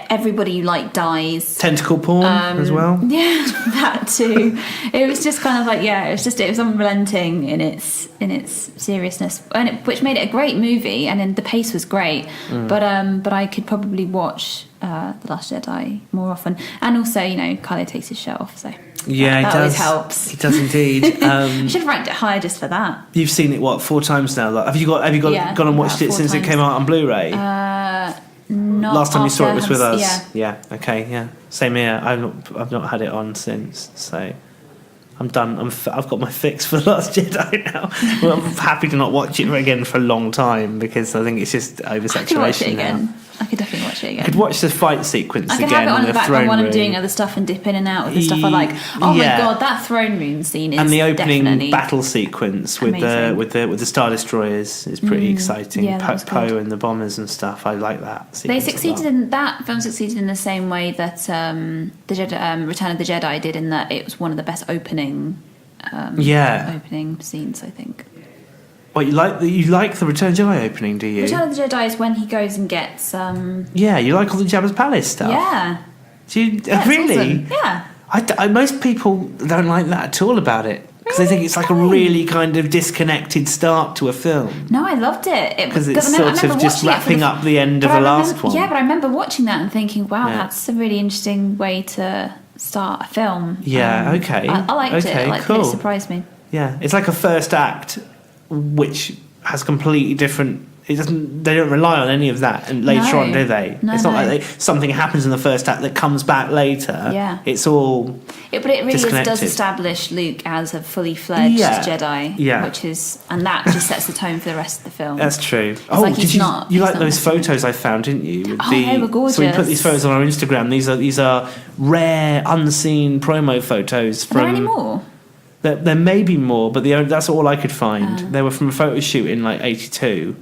Speaker 1: everybody you like dies.
Speaker 2: Tentacle porn as well.
Speaker 1: Yeah, that too. It was just kind of like it was unrelenting in its seriousness, and which made it a great movie, and then the pace was great. But I could probably watch The Last Jedi more often, and also Kylo takes his shirt off, so that always helps.
Speaker 2: He does indeed.
Speaker 1: I should have ranked it higher just for that.
Speaker 2: You've seen it 4 times now? Like, have you gone and watched it since it came out on Bluray?
Speaker 1: Not
Speaker 2: last time you saw it was with us.
Speaker 1: Yeah.
Speaker 2: Okay. Yeah. Same here. I've not had it on since. So I'm done. I've got my fix for The Last Jedi now. Well, I'm happy to not watch it again for a long time because I think it's just oversaturation.
Speaker 1: I could watch it again.
Speaker 2: Now.
Speaker 1: I could definitely watch it again.
Speaker 2: I could watch the fight sequence again.
Speaker 1: I could have it on
Speaker 2: in
Speaker 1: the background while I'm doing other stuff and dip in and out with the stuff I like. Oh my God, that throne room scene is,
Speaker 2: and the opening
Speaker 1: definitely
Speaker 2: battle sequence with the Star Destroyers is pretty exciting.
Speaker 1: Yeah,
Speaker 2: Poe and the bombers and stuff. I like that.
Speaker 1: They succeeded in that film. Succeeded in the same way that the Return of the Jedi did, in that it was one of the best opening scenes, I think.
Speaker 2: Well, you like the Return of the Jedi opening, do you?
Speaker 1: Return of the Jedi is when he goes and gets...
Speaker 2: Yeah, you like all the Jabba's Palace stuff?
Speaker 1: Yeah.
Speaker 2: Do you really?
Speaker 1: Awesome. Yeah.
Speaker 2: Most people don't like that at all about it. Because they think it's like a really kind of disconnected start to a film.
Speaker 1: No, I loved it.
Speaker 2: Because it's sort of just wrapping up the end of the last one.
Speaker 1: Yeah, but I remember watching that and thinking, wow, that's a really interesting way to start a film.
Speaker 2: Yeah, okay.
Speaker 1: I liked it. I liked
Speaker 2: cool.
Speaker 1: it. It surprised me.
Speaker 2: Yeah, it's like a first act which has completely different It doesn't. They don't rely on any of that, and later on, do they?
Speaker 1: No,
Speaker 2: it's not like something happens in the first act that comes back later.
Speaker 1: Yeah,
Speaker 2: it's all.
Speaker 1: But it really does establish Luke as a fully fledged Jedi. Yeah, and that just sets the tone for the rest of the film.
Speaker 2: That's true. You like those photos I found, didn't you?
Speaker 1: They were gorgeous.
Speaker 2: So we put these photos on our Instagram. These are rare, unseen promo photos from.
Speaker 1: Are there any more?
Speaker 2: There may be more, but that's all I could find. They were from a photo shoot in like '82.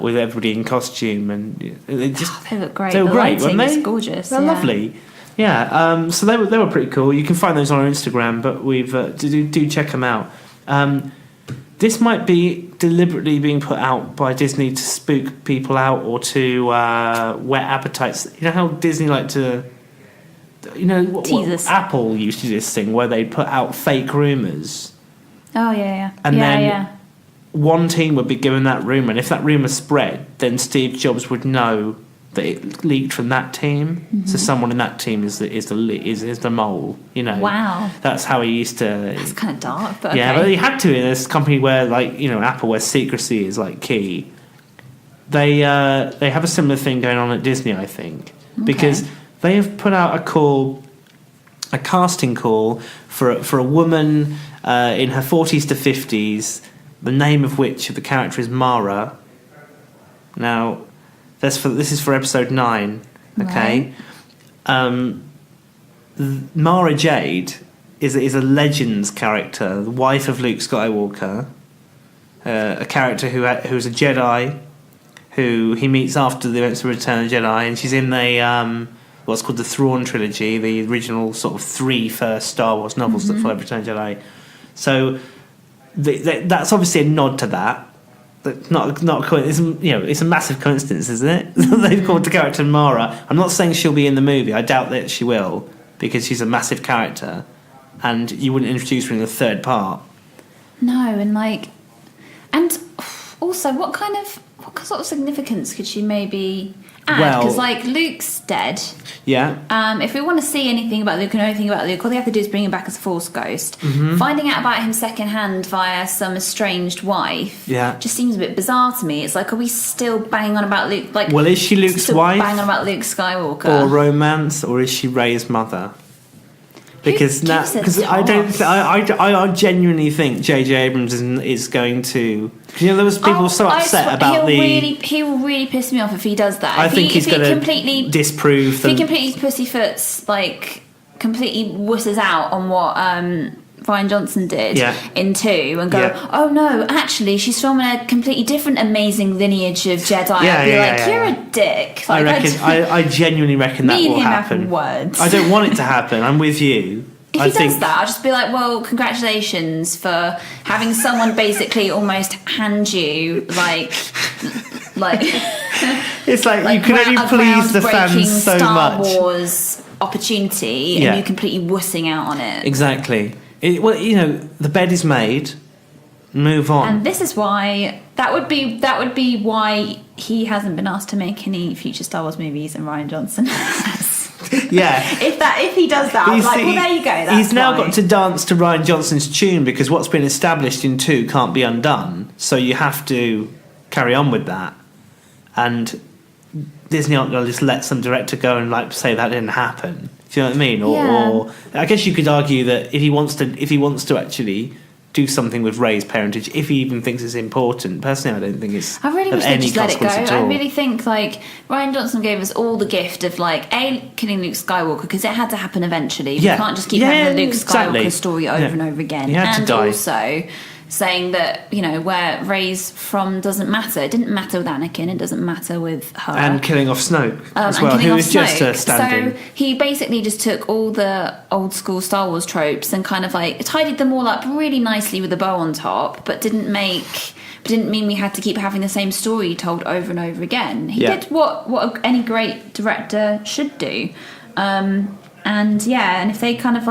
Speaker 2: With everybody in costume, and they
Speaker 1: look great.
Speaker 2: They were great, weren't they?
Speaker 1: Is gorgeous.
Speaker 2: They're lovely. Yeah. So they were pretty cool. You can find those on our Instagram, but we've do check them out. This might be deliberately being put out by Disney to spook people out or to whet appetites. You know how Disney like to. You know what Apple used to do this thing where they put out fake rumours.
Speaker 1: Oh yeah.
Speaker 2: And then. One team would be given that rumour, and if that rumour spread, then Steve Jobs would know that it leaked from that team. Mm-hmm. So someone in that team is the mole. You know.
Speaker 1: Wow.
Speaker 2: That's how he used to.
Speaker 1: That's kind of dark, but
Speaker 2: yeah, but he had to in this company where, Apple, where secrecy is key. They have a similar thing going on at Disney, I think, because they have put out a casting call for a woman in her 40s to 50s. The name of which of the character is Mara. Now, this is for episode 9. Okay, right. Mara Jade is a Legends character, the wife of Luke Skywalker, a character who's a Jedi, who he meets after the events of Return of the Jedi, and she's in the what's called the Thrawn trilogy, the original sort of 3 first Star Wars novels that followed Return of the Jedi. So. That's obviously a nod to that. Not it's a massive coincidence, isn't it? They've called the character Mara. I'm not saying she'll be in the movie. I doubt that she will, because she's a massive character, and you wouldn't introduce her in the third part.
Speaker 1: No, and also, what sort of significance could she maybe add? Because Luke's dead.
Speaker 2: Yeah.
Speaker 1: If we want to see anything about Luke and know anything about Luke, all they have to do is bring him back as a Force ghost. Mm-hmm. Finding out about him secondhand via some estranged wife just seems a bit bizarre to me. It's are we still banging on about Luke?
Speaker 2: Is she Luke's wife?
Speaker 1: Banging on about Luke Skywalker?
Speaker 2: Or romance, or is she Rey's mother? Because I genuinely think J.J. Abrams is going to. There was people so upset about
Speaker 1: He will really piss me off if he does that.
Speaker 2: I think he's going to completely disprove.
Speaker 1: If he completely pussyfoots, completely wusses out on what Rian Johnson did in 2, and go, oh no, actually she's from a completely different amazing lineage of Jedi. I'd be you're a dick.
Speaker 2: I genuinely reckon that will happen.
Speaker 1: Words.
Speaker 2: I don't want it to happen. I'm with you.
Speaker 1: If he does that, I'll just be well, congratulations for having someone basically almost hand you it's
Speaker 2: you can only please the fans so
Speaker 1: Star
Speaker 2: much.
Speaker 1: Star Wars opportunity, and you completely wussing out on it.
Speaker 2: Exactly. The bed is made. Move on.
Speaker 1: And this is why that would be why he hasn't been asked to make any future Star Wars movies, and Rian Johnson has.
Speaker 2: Yeah.
Speaker 1: if he does that, I'm well, there you go.
Speaker 2: He's now got to dance to Rian Johnson's tune, because what's been established in 2 can't be undone. So you have to carry on with that. And Disney aren't going to just let some director go and say that didn't happen. Do you know what I mean? Or I guess you could argue that if he wants to actually do something with Rey's parentage, if he even thinks it's important. Personally, I don't think it's.
Speaker 1: I really wish they'd just let it go. I really think Rian Johnson gave us all the gift of killing Luke Skywalker, because it had to happen eventually. You can't just keep having the Luke Skywalker story over and over again.
Speaker 2: He had to die.
Speaker 1: Also saying that where Rey's from doesn't matter. It didn't matter with Anakin. It doesn't matter with her.
Speaker 2: And killing off Snoke as well, who was just a stand-in.
Speaker 1: So he basically just took all the old school Star Wars tropes and kind of tidied them all up really nicely with a bow on top, but didn't mean we had to keep having the same story told over and over again. He did what any great director should do. And if they kind of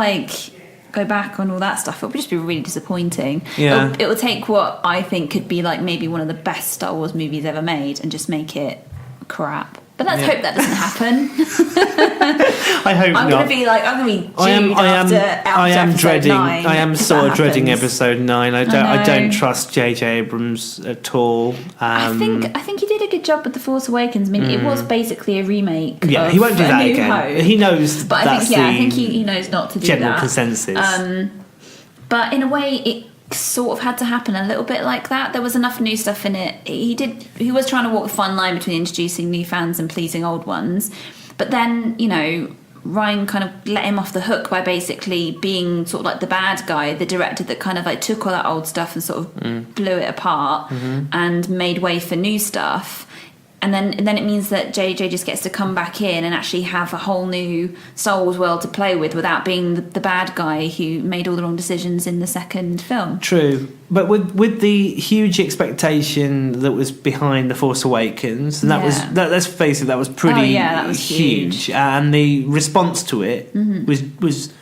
Speaker 1: go back on all that stuff, it would just be really disappointing. It would take what I think could be maybe one of the best Star Wars movies ever made and just make it crap. But let's hope that doesn't happen.
Speaker 2: I hope
Speaker 1: I'm
Speaker 2: not.
Speaker 1: going to be Jude
Speaker 2: I am
Speaker 1: after
Speaker 2: dreading.
Speaker 1: episode 9,
Speaker 2: I am
Speaker 1: if
Speaker 2: sort
Speaker 1: that
Speaker 2: of dreading
Speaker 1: happens.
Speaker 2: episode 9. I don't trust J.J. Abrams at all.
Speaker 1: I think he did a good job with The Force Awakens. I mean, it was basically a remake.
Speaker 2: Yeah,
Speaker 1: of
Speaker 2: he won't do
Speaker 1: A
Speaker 2: that
Speaker 1: New
Speaker 2: again.
Speaker 1: Hope.
Speaker 2: He knows.
Speaker 1: But I think he knows not to do
Speaker 2: general
Speaker 1: that.
Speaker 2: consensus.
Speaker 1: But in a way, it sort of had to happen a little bit like that. There was enough new stuff in it. He was trying to walk a fine line between introducing new fans and pleasing old ones. But then, Ryan kind of let him off the hook by basically being sort of like the bad guy, the director that kind of like took all that old stuff and sort of blew it apart and made way for new stuff. And then it means that JJ just gets to come back in and actually have a whole new Star Wars world to play with without being the bad guy who made all the wrong decisions in the second film.
Speaker 2: True. But with the huge expectation that was behind The Force Awakens, and let's face it, that was pretty
Speaker 1: that was huge.
Speaker 2: And the response to it was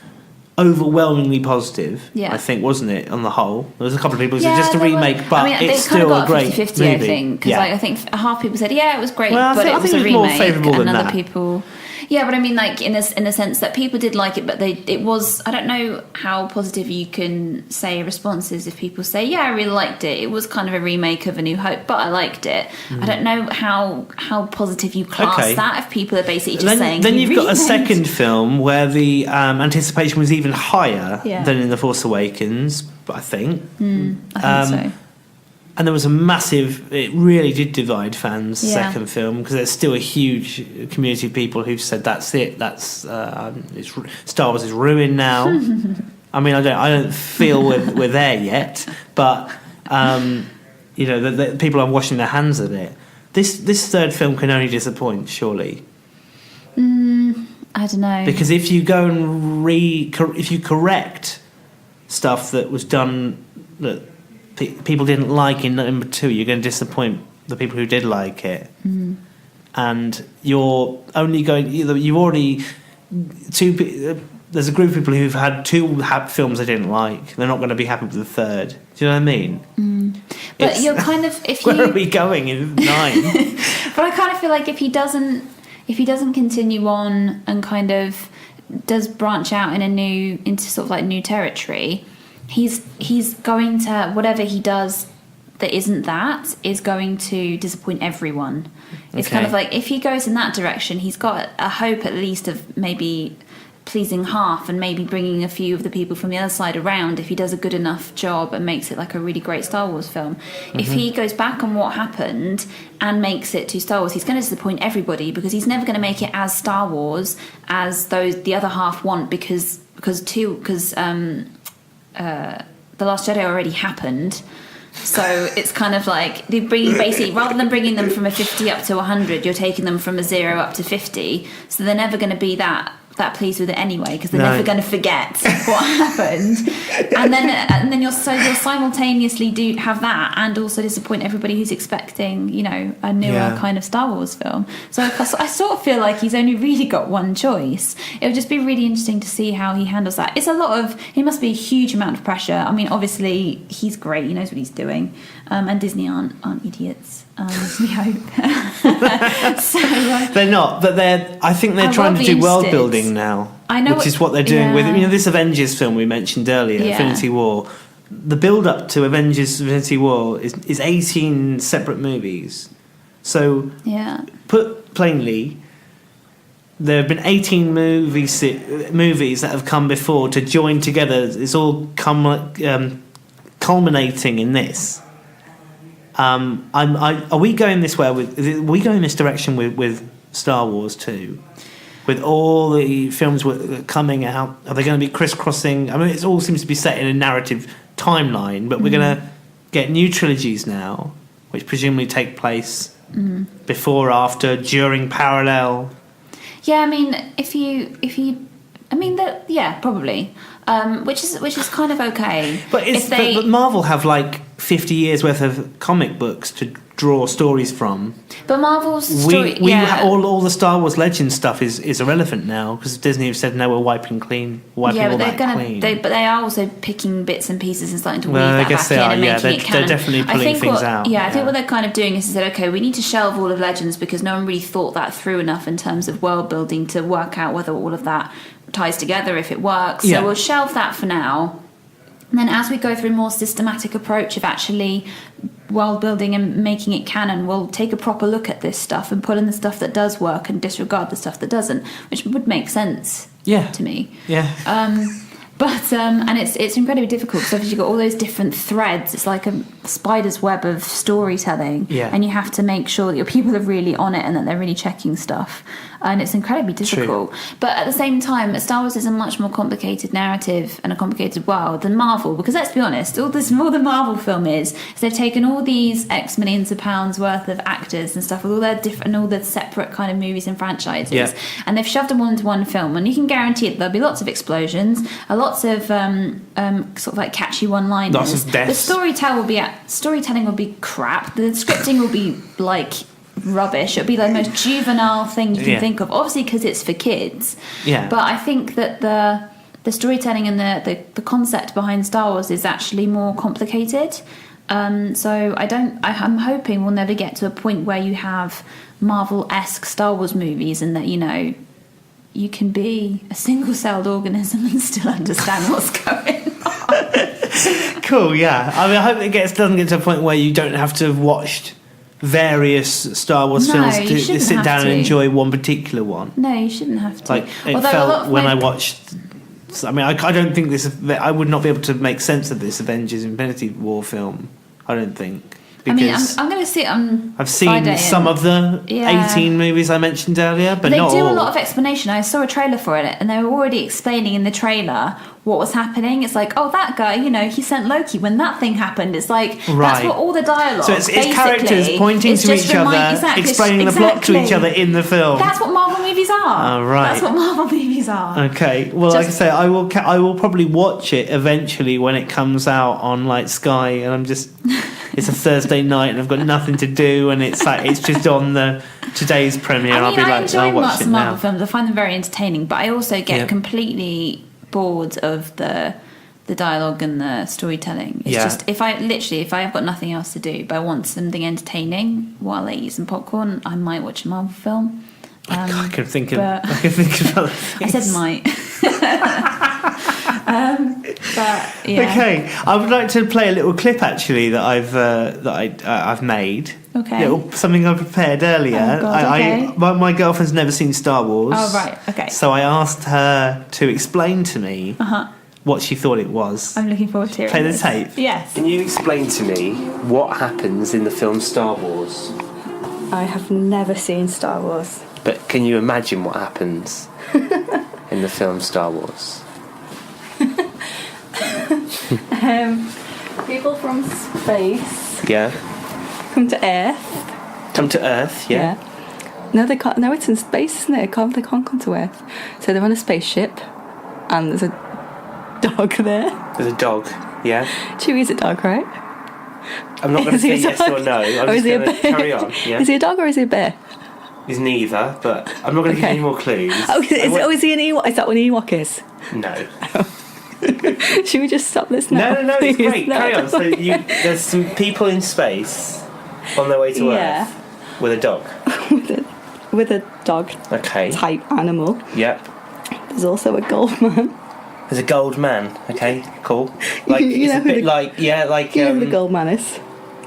Speaker 2: overwhelmingly positive, I think, wasn't it, on the whole? There was a couple of people who said just a remake, but it's still a great
Speaker 1: 50-50,
Speaker 2: movie.
Speaker 1: I think, because I think half people said, it was great,
Speaker 2: well,
Speaker 1: but it was a remake,
Speaker 2: more favourable
Speaker 1: and
Speaker 2: than
Speaker 1: other
Speaker 2: that.
Speaker 1: people... Yeah, but I mean, like, in the sense that people did like it, but it was... I don't know how positive you can say a response is if people say, I really liked it. It was kind of a remake of A New Hope, but I liked it. I don't know how positive you class that if people are basically just saying...
Speaker 2: Then you've got a second film where the anticipation was even higher than in The Force Awakens, I think.
Speaker 1: I think so.
Speaker 2: And there was a massive... It really did divide fans, the second film, because there's still a huge community of people who've said, that's it, Star Wars is ruined now. I mean, I don't feel we're there yet, but, the people are washing their hands of it. This third film can only disappoint, surely.
Speaker 1: I don't know.
Speaker 2: Because if you go and if you correct stuff that was done... that people didn't like in number 2, you're going to disappoint the people who did like it. And you're only going... You've already... There's a group of people who've had 2 films they didn't like. They're not going to be happy with the third. Do you know what I mean?
Speaker 1: But you're kind of...
Speaker 2: Where are we going in 9?
Speaker 1: But I kind of feel like if he doesn't continue on and kind of does branch out into sort of like new territory... He's going to, whatever he does that isn't that is going to disappoint everyone. It's kind of like if he goes in that direction, he's got a hope at least of maybe pleasing half and maybe bringing a few of the people from the other side around if he does a good enough job and makes it like a really great Star Wars film. If he goes back on what happened and makes it to Star Wars, he's going to disappoint everybody because he's never going to make it as Star Wars as the other half want because The Last Jedi already happened. So it's kind of like basically rather than bringing them from a 50 up to 100, you're taking them from a 0 up to 50. So they're never going to be that pleased with it anyway because they're never going to forget what happened. And then you'll simultaneously do have that and also disappoint everybody who's expecting a newer kind of Star Wars film. So I sort of feel like he's only really got one choice. It would just be really interesting to see how he handles that. It must be a huge amount of pressure. I mean, obviously he's great, he knows what he's doing, and Disney aren't idiots. We hope.
Speaker 2: They're not, but I think they're trying to do world building now.
Speaker 1: I know,
Speaker 2: which is what they're doing with this Avengers film we mentioned earlier, Infinity War. The build up to Avengers Infinity War is 18 separate movies. So put plainly, there have been 18 movies that have come before to join together. It's all culminating in this. Are we going this way? Are we going this direction with Star Wars too? With all the films coming out, are they going to be crisscrossing? I mean, it all seems to be set in a narrative timeline, but we're going to get new trilogies now, which presumably take place before, after, during, parallel.
Speaker 1: Yeah, I mean, probably. Which is kind of okay.
Speaker 2: But but Marvel have like 50 years worth of comic books to draw stories from.
Speaker 1: But Marvel's story,
Speaker 2: all the Star Wars Legends stuff is irrelevant now because Disney have said no, we're wiping clean. But
Speaker 1: they are also picking bits and pieces and starting to weave that back in and making it canon.
Speaker 2: They're definitely pulling things out.
Speaker 1: I think what they're kind of doing is said, okay, we need to shelve all of Legends because no one really thought that through enough in terms of world building to work out whether all of that ties together, if it works. So we'll shelve that for now. And then as we go through a more systematic approach of actually world building and making it canon, we'll take a proper look at this stuff and put in the stuff that does work and disregard the stuff that doesn't, which would make sense to me.
Speaker 2: Yeah.
Speaker 1: And it's incredibly difficult because you've got all those different threads. It's like a spider's web of storytelling, and you have to make sure that your people are really on it and that they're really checking stuff. And it's incredibly difficult. True. But at the same time, Star Wars is a much more complicated narrative and a complicated world than Marvel. Because let's be honest, all the Marvel film is they've taken all these X millions of pounds worth of actors and stuff with all their different, all the separate kind of movies and franchises, and they've shoved them all into one film. And you can guarantee that there'll be lots of explosions, lots of sort of like catchy one-liners.
Speaker 2: Lots of deaths.
Speaker 1: The storytelling will be crap. The scripting will be like rubbish. It'll be the most juvenile thing you can think of, obviously because it's for kids. But I think that the storytelling and the concept behind Star Wars is actually more complicated. So I'm hoping we'll never get to a point where you have Marvel-esque Star Wars movies and that, you know, you can be a single-celled organism and still understand what's going on.
Speaker 2: Cool, yeah. I mean, I hope it doesn't get to a point where you don't have to have watched various Star Wars films to sit down and enjoy one particular one.
Speaker 1: No, you shouldn't have to.
Speaker 2: Like, it felt when I watched... I mean, I don't think I would not be able to make sense of this Avengers Infinity War film. I don't think. Because
Speaker 1: I'm going to see it on
Speaker 2: I've seen
Speaker 1: Friday
Speaker 2: some of the 18 movies I mentioned earlier, but not all.
Speaker 1: They do a lot of explanation. I saw a trailer for it, and they were already explaining in the trailer what was happening. It's like, oh, that guy, you know, he sent Loki when that thing happened. It's like, that's what all the dialogue.
Speaker 2: So it's characters pointing to each other, explaining the plot to each other in the film.
Speaker 1: That's what Marvel movies are.
Speaker 2: Oh, right.
Speaker 1: That's what Marvel movies are.
Speaker 2: Okay. Well, like I say, I will probably watch it eventually when it comes out on like Sky, and I'm just. It's a Thursday night and I've got nothing to do, and it's just on today's premiere.
Speaker 1: I
Speaker 2: I'll be like,
Speaker 1: enjoy
Speaker 2: watch it
Speaker 1: Marvel
Speaker 2: now.
Speaker 1: films. I find them very entertaining, but I also get completely bored of the dialogue and the storytelling. It's just if I've got nothing else to do, but I want something entertaining while I eat some popcorn, I might watch a Marvel film.
Speaker 2: I could think of other things.
Speaker 1: I said might. But yeah.
Speaker 2: Okay, I would like to play a little clip actually that I've made.
Speaker 1: Okay.
Speaker 2: Something I prepared earlier.
Speaker 1: Oh God, okay.
Speaker 2: My girlfriend's never seen Star Wars.
Speaker 1: Oh right, okay.
Speaker 2: So I asked her to explain to me what she thought it was.
Speaker 1: I'm looking forward to hearing
Speaker 2: Play the
Speaker 1: this.
Speaker 2: tape.
Speaker 1: Yes.
Speaker 10: Can you explain to me what happens in the film Star Wars?
Speaker 11: I have never seen Star Wars.
Speaker 10: But can you imagine what happens in the film Star Wars?
Speaker 11: People from space come to Earth.
Speaker 10: Come to Earth, yeah.
Speaker 11: No, they can't. No, it's in space, isn't it? They can't come to Earth. So they're on a spaceship, and there's a dog there.
Speaker 10: There's a dog, yeah.
Speaker 11: Chewie's a dog, right?
Speaker 10: I'm not going to say yes or no. I'm just going to carry on. Yeah?
Speaker 11: Is he a dog or is he a bear?
Speaker 10: He's neither, but I'm not going to give you any more clues.
Speaker 11: Oh, is he an Ewok? Is that what an Ewok is?
Speaker 10: No.
Speaker 11: Should we just stop this now?
Speaker 10: No, it's great. No. Carry on. So there's some people in space on their way to Earth with a dog.
Speaker 11: with a dog type animal.
Speaker 10: Yep.
Speaker 11: There's also a gold man.
Speaker 10: There's a gold man. Okay, cool. Like
Speaker 11: you know
Speaker 10: it's a bit
Speaker 11: you know who the gold man is.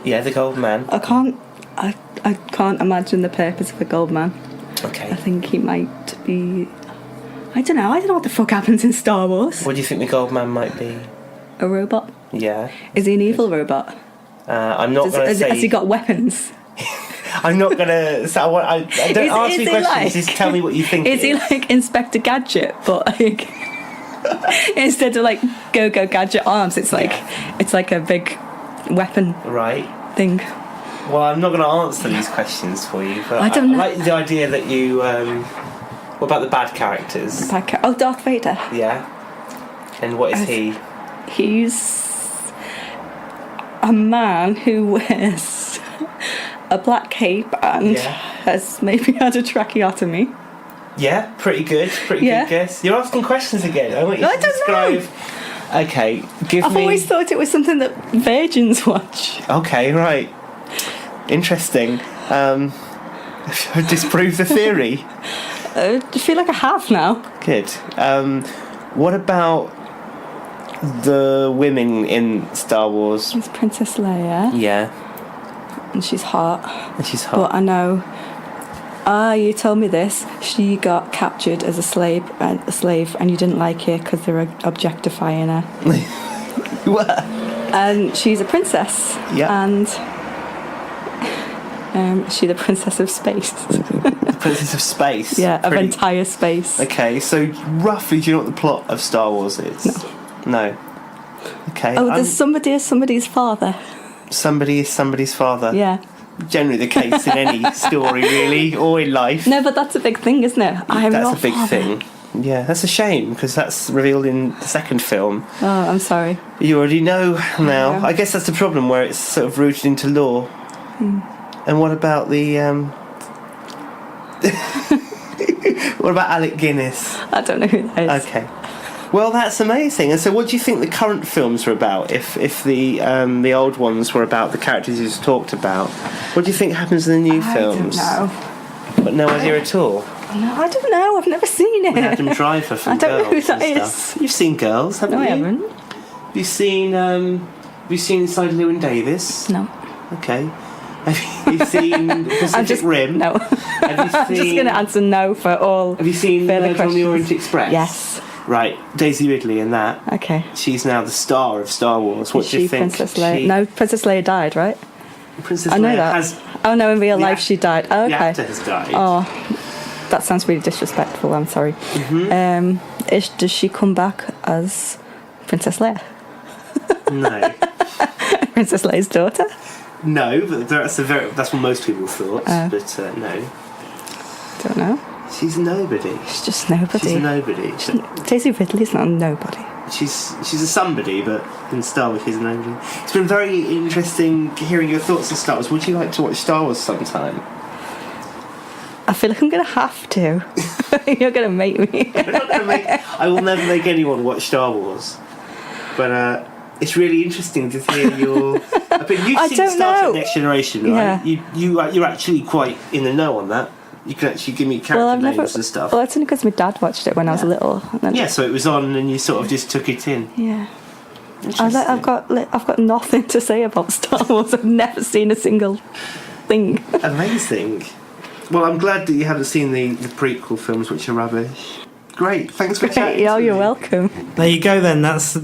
Speaker 10: Yeah, the gold man.
Speaker 11: I can't imagine the purpose of a gold man.
Speaker 10: Okay.
Speaker 11: I think he might be. I don't know what the fuck happens in Star Wars.
Speaker 10: What do you think the gold man might be?
Speaker 11: A robot?
Speaker 10: Yeah.
Speaker 11: Is he an evil robot?
Speaker 10: I'm not going to say.
Speaker 11: Has he got weapons?
Speaker 10: I'm not going to. So I don't ask me questions. Just tell me what you think.
Speaker 11: Is he like Inspector Gadget, but like instead of like go Gadget arms, it's like a big weapon thing.
Speaker 10: Well, I'm not going to answer these questions for you, but
Speaker 11: I don't know.
Speaker 10: I like the idea that you. What about the bad characters?
Speaker 11: Darth Vader.
Speaker 10: Yeah. And what is he?
Speaker 11: He's a man who wears a black cape and has maybe had a tracheotomy.
Speaker 10: Yeah, pretty good. Pretty good guess. You're asking questions again. I want you to describe. Okay,
Speaker 11: I've always thought it was something that virgins watch.
Speaker 10: Okay, right. Interesting. Disprove the theory.
Speaker 11: I feel like I have now.
Speaker 10: Good. What about the women in Star Wars?
Speaker 11: It's Princess Leia.
Speaker 10: Yeah.
Speaker 11: And she's hot. But I know. You told me this. She got captured as a slave, and you didn't like her because they were objectifying her.
Speaker 10: What?
Speaker 11: And she's a princess.
Speaker 10: Yeah.
Speaker 11: And she's the princess of space.
Speaker 10: The princess of space?
Speaker 11: Yeah, of entire space.
Speaker 10: Okay, so roughly, do you know what the plot of Star Wars is? No. Okay.
Speaker 11: Oh, there's somebody is somebody's father.
Speaker 10: Somebody is somebody's father.
Speaker 11: Yeah.
Speaker 10: Generally the case in any story, really, or in life.
Speaker 11: No, but that's a big thing, isn't it?
Speaker 10: That's a big thing. Yeah, that's a shame, because that's revealed in the second film.
Speaker 11: Oh, I'm sorry.
Speaker 10: You already know now. I guess that's the problem, where it's sort of rooted into law. And what about the... what about Alec Guinness?
Speaker 11: I don't know who that is.
Speaker 10: Okay. Well, that's amazing. And so what do you think the current films are about, if the old ones were about the characters you just talked about? What do you think happens in the new films?
Speaker 11: I don't know.
Speaker 10: But no idea at all?
Speaker 11: No, I don't know. I've never seen it.
Speaker 10: With Adam Driver from
Speaker 11: I don't know who
Speaker 10: Girls
Speaker 11: that
Speaker 10: and
Speaker 11: is.
Speaker 10: stuff. You've seen Girls, haven't you?
Speaker 11: No, I haven't.
Speaker 10: Have you seen Inside Llewyn Davis?
Speaker 11: No.
Speaker 10: Okay. Have you seen Pacific Rim?
Speaker 11: No.
Speaker 10: Have you
Speaker 11: I'm just going to answer no for all.
Speaker 10: Have you seen Murder on the Orient Express?
Speaker 11: Yes.
Speaker 10: Right, Daisy Ridley in that.
Speaker 11: Okay.
Speaker 10: She's now the star of Star Wars. What do you think?
Speaker 11: Princess Leia? No, Princess Leia died, right?
Speaker 10: Princess
Speaker 11: I know
Speaker 10: Leia
Speaker 11: that.
Speaker 10: has...
Speaker 11: Oh no, in real life she died. Oh, okay.
Speaker 10: The actor has died.
Speaker 11: Oh, that sounds really disrespectful. I'm sorry. Does she come back as Princess Leia?
Speaker 10: No.
Speaker 11: Princess Leia's daughter?
Speaker 10: No, but that's what most people thought. But no.
Speaker 11: Don't know.
Speaker 10: She's nobody.
Speaker 11: She's just nobody.
Speaker 10: She's a nobody.
Speaker 11: Daisy Ridley's not a nobody.
Speaker 10: She's a somebody, but in Star Wars she's a nobody. It's been very interesting hearing your thoughts on Star Wars. Would you like to watch Star Wars sometime?
Speaker 11: I feel like I'm going to have to. You're going to make me.
Speaker 10: I will never make anyone watch Star Wars. But it's really interesting to hear your opinion. You've seen Star Trek Next Generation, right? Yeah. You're actually quite in the know on that. You can actually give me character names and stuff.
Speaker 11: Well, it's only because my dad watched it when I was little.
Speaker 10: Yeah, so it was on and you sort of just took it in.
Speaker 11: Yeah. I've got nothing to say about Star Wars. I've never seen a single thing.
Speaker 10: Amazing. Well, I'm glad that you haven't seen the prequel films, which are rubbish. Great, thanks for chatting.
Speaker 11: Yeah, you're welcome.
Speaker 2: There you go then, that's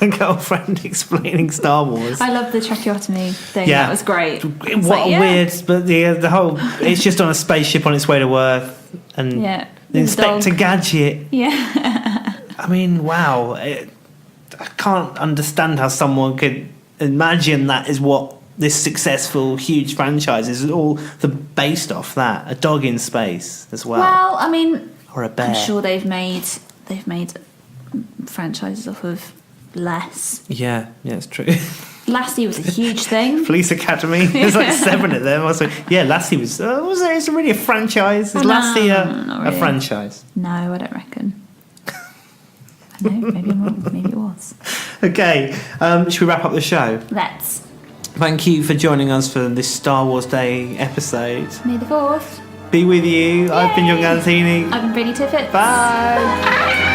Speaker 2: my girlfriend explaining Star Wars.
Speaker 1: I love the tracheotomy thing.
Speaker 2: Yeah.
Speaker 1: That was great.
Speaker 2: Weird, but the whole, it's just on a spaceship on its way to Earth, and the Inspector Gadget.
Speaker 1: Yeah.
Speaker 2: I mean, wow. I can't understand how someone could imagine that is what this successful, huge franchise is all based off that. A dog in space as well.
Speaker 1: Well, I mean,
Speaker 2: or a bear.
Speaker 1: I'm sure they've made franchises off of less.
Speaker 2: Yeah, it's true.
Speaker 1: Lassie was a huge thing.
Speaker 2: Police Academy. There's like 7 of them. I was like, yeah, Lassie was it really a franchise? Is Lassie a franchise?
Speaker 1: No, I don't reckon. I don't know, maybe I'm wrong. Maybe it was.
Speaker 2: Okay, should we wrap up the show?
Speaker 1: Let's.
Speaker 2: Thank you for joining us for this Star Wars Day episode.
Speaker 1: May the 4th
Speaker 2: be with you. Yay. I've been Young Gantini.
Speaker 1: I've been Bradie Tiffett.
Speaker 2: Bye.